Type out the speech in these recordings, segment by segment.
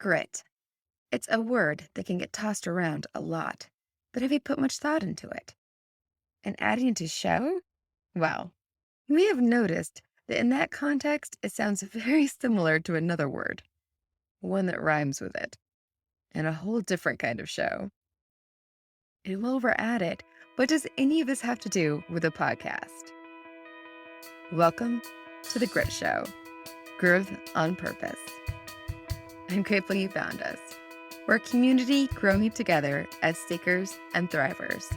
Grit. It's a word that can get tossed around a lot, but have you put much thought into it? And adding it to show? Well, you may have noticed that in that context, it sounds very similar to another word, one that rhymes with it, and a whole different kind of show. And while we're at it, what does any of this have to do with a podcast? Welcome to The Grit Show, Growth on Purpose. I'm grateful you found us. We're a community growing together as seekers and thrivers.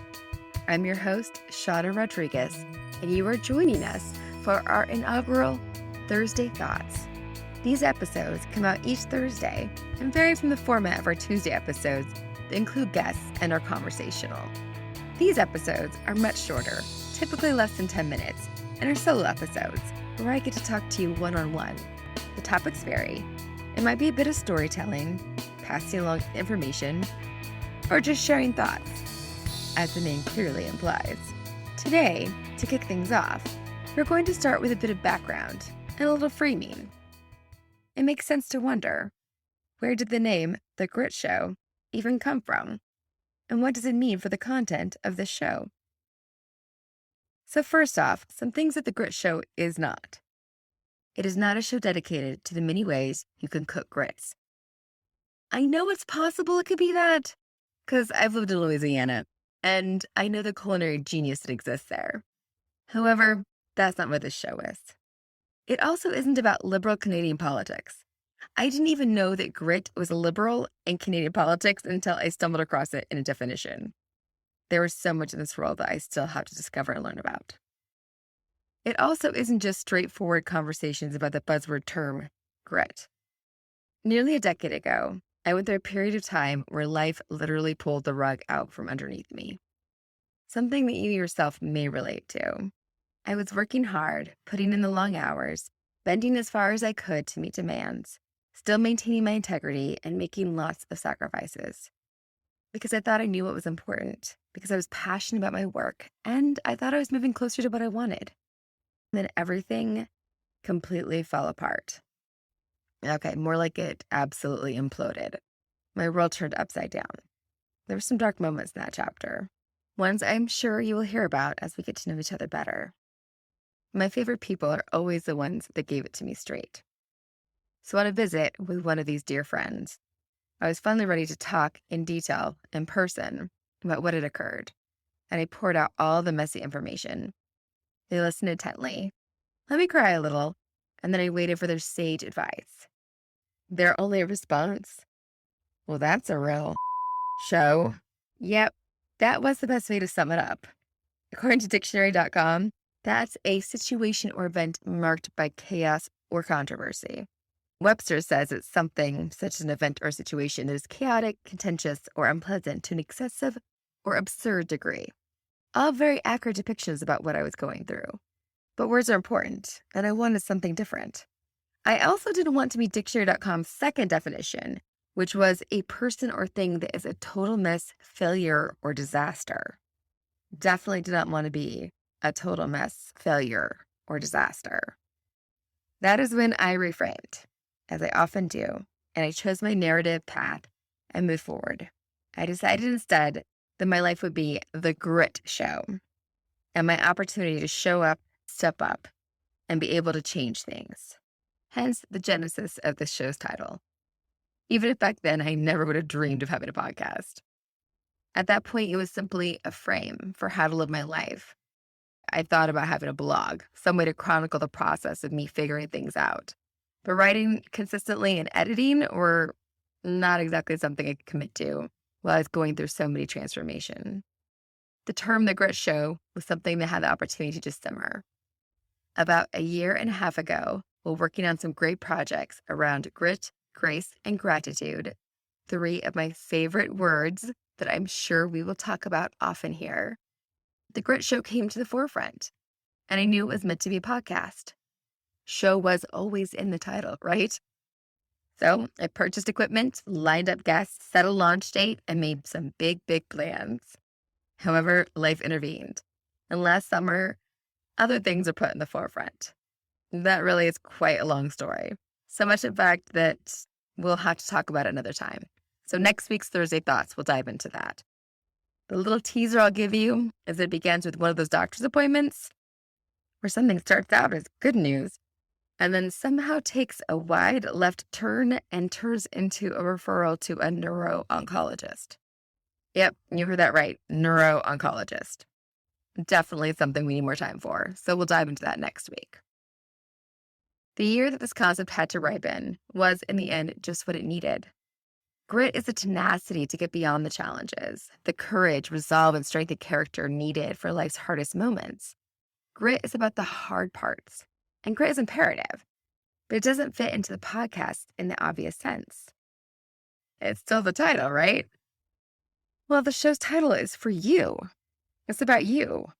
I'm your host, Shauna Rodriguez, and you are joining us for our inaugural Thursday Thoughts. These episodes come out each Thursday and vary from the format of our Tuesday episodes that include guests and are conversational. These episodes are much shorter, typically less than 10 minutes, and are solo episodes where I get to talk to you one-on-one. The topics vary. It might be a bit of storytelling, passing along information, or just sharing thoughts, as the name clearly implies. Today, to kick things off, we're going to start with a bit of background and a little framing. It makes sense to wonder, where did the name The Grit Show even come from? And what does it mean for the content of this show? So first off, some things that The Grit Show is not. It is not a show dedicated to the many ways you can cook grits. I know it's possible it could be that, because I've lived in Louisiana, and I know the culinary genius that exists there. However, that's not what this show is. It also isn't about liberal Canadian politics. I didn't even know that grit was liberal in Canadian politics until I stumbled across it in a definition. There is so much in this world that I still have to discover and learn about. It also isn't just straightforward conversations about the buzzword term, grit. Nearly a decade ago, I went through a period of time where life literally pulled the rug out from underneath me. Something that you yourself may relate to. I was working hard, putting in the long hours, bending as far as I could to meet demands, still maintaining my integrity and making lots of sacrifices. Because I thought I knew what was important, because I was passionate about my work, and I thought I was moving closer to what I wanted. And then everything completely fell apart. Okay, more like it absolutely imploded. My world turned upside down. There were some dark moments in that chapter, ones I'm sure you will hear about as we get to know each other better. My favorite people are always the ones that gave it to me straight. So on a visit with one of these dear friends, I was finally ready to talk in detail, in person, about what had occurred, and I poured out all the messy information. They listened intently, let me cry a little, and then I waited for their sage advice. Their only response? Well, that's a real show. Yep, that was the best way to sum it up. According to dictionary.com, that's a situation or event marked by chaos or controversy. Webster says it's something such as an event or situation that is chaotic, contentious, or unpleasant to an excessive or absurd degree. All very accurate depictions about what I was going through. But words are important, and I wanted something different. I also didn't want to be dictionary.com's second definition, which was a person or thing that is a total mess, failure, or disaster. Definitely did not want to be a total mess, failure, or disaster. That is when I reframed, as I often do, and I chose my narrative path and moved forward. I decided instead that my life would be the grit show and my opportunity to show up, step up, and be able to change things. Hence the genesis of this show's title. Even if back then I never would have dreamed of having a podcast. At that point, it was simply a frame for how to live my life. I thought about having a blog, some way to chronicle the process of me figuring things out. But writing consistently and editing were not exactly something I could commit to while I was going through so many transformations. The term The Grit Show was something that had the opportunity to just simmer. About a year and a half ago, while working on some great projects around grit, grace, and gratitude, three of my favorite words that I'm sure we will talk about often here, The Grit Show came to the forefront, and I knew it was meant to be a podcast. Show was always in the title, right? So I purchased equipment, lined up guests, set a launch date, and made some big plans. However, life intervened. And last summer, other things were put in the forefront. That really is quite a long story. So much, in fact, that we'll have to talk about it another time. So next week's Thursday Thoughts, we'll dive into that. The little teaser I'll give you is it begins with one of those doctor's appointments where something starts out as good news and then somehow takes a wide left turn and turns into a referral to a neuro-oncologist. Yep, you heard that right, neuro-oncologist. Definitely something we need more time for, so we'll dive into that next week. The year that this concept had to ripen was, in the end, just what it needed. Grit is the tenacity to get beyond the challenges, the courage, resolve, and strength of character needed for life's hardest moments. Grit is about the hard parts, and grit is imperative, but it doesn't fit into the podcast in the obvious sense. It's still the title, right? Well, the show's title is for you. It's about you.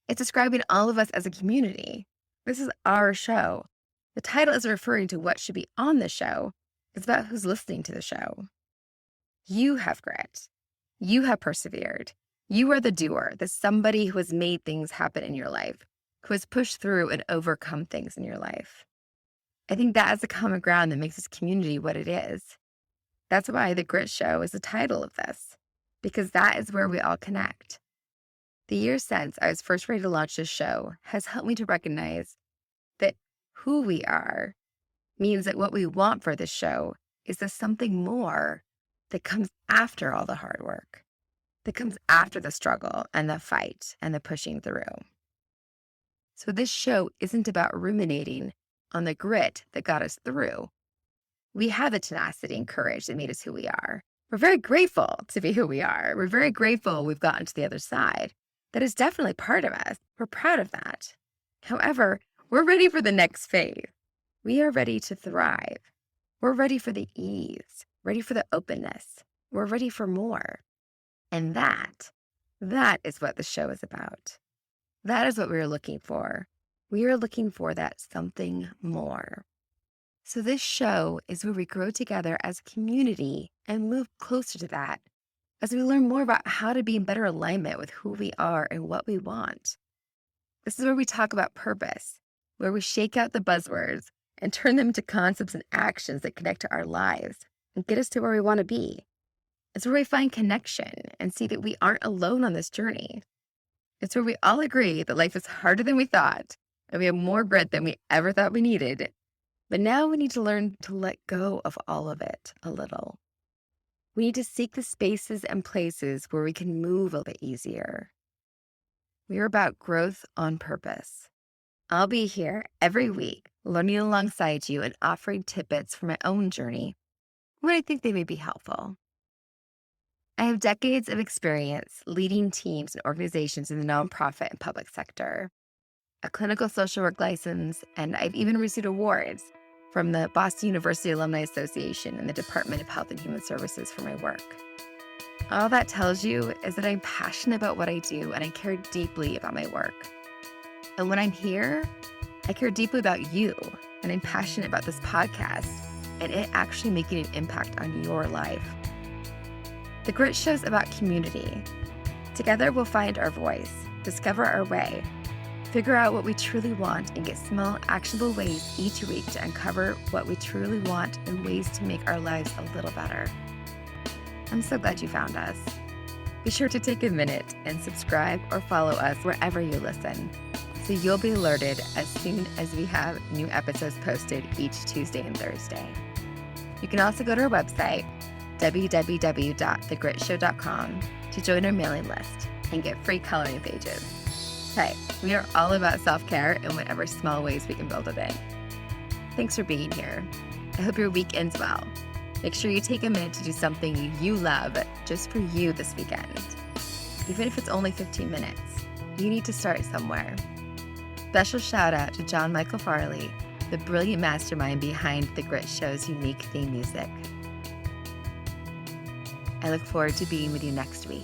It's describing all of us as a community. This is our show. The title isn't referring to what should be on the show. It's about who's listening to the show. You have grit. You have persevered. You are the doer, the somebody who has made things happen in your life, who has pushed through and overcome things in your life. I think that is the common ground that makes this community what it is. That's why the Grit Show is the title of this, because that is where we all connect. The years since I was first ready to launch this show has helped me to recognize that who we are means that what we want for this show is the something more that comes after all the hard work, that comes after the struggle and the fight and the pushing through. So this show isn't about ruminating on the grit that got us through. We have the tenacity and courage that made us who we are. We're very grateful to be who we are. We're very grateful we've gotten to the other side. That is definitely part of us. We're proud of that. However, we're ready for the next phase. We are ready to thrive. We're ready for the ease, ready for the openness. We're ready for more. And that is what the show is about. That is what we are looking for. We are looking for that something more. So this show is where we grow together as a community and move closer to that as we learn more about how to be in better alignment with who we are and what we want. This is where we talk about purpose, where we shake out the buzzwords and turn them into concepts and actions that connect to our lives and get us to where we want to be. It's where we find connection and see that we aren't alone on this journey. It's where we all agree that life is harder than we thought and we have more grit than we ever thought we needed. But now we need to learn to let go of all of it a little. We need to seek the spaces and places where we can move a little bit easier. We are about growth on purpose. I'll be here every week, learning alongside you and offering tidbits from my own journey when I think they may be helpful. I have decades of experience leading teams and organizations in the nonprofit and public sector, a clinical social work license, and I've even received awards from the Boston University Alumni Association and the Department of Health and Human Services for my work. All that tells you is that I'm passionate about what I do and I care deeply about my work. And when I'm here, I care deeply about you and I'm passionate about this podcast and it actually making an impact on your life. The Grit Show is about community. Together we'll find our voice, discover our way, figure out what we truly want, and get small, actionable ways each week to uncover what we truly want and ways to make our lives a little better. I'm so glad you found us. Be sure to take a minute and subscribe or follow us wherever you listen, so you'll be alerted as soon as we have new episodes posted each Tuesday and Thursday. You can also go to our website, www.thegritshow.com, to join our mailing list and get free coloring pages. Hey, we are all about self-care in whatever small ways we can build it in. Thanks for being here. I hope your week ends well. Make sure you take a minute to do something you love just for you this weekend. Even if it's only 15 minutes, you need to start somewhere. Special shout out to John Michael Farley, the brilliant mastermind behind the Grit Show's unique theme music. I look forward to being with you next week.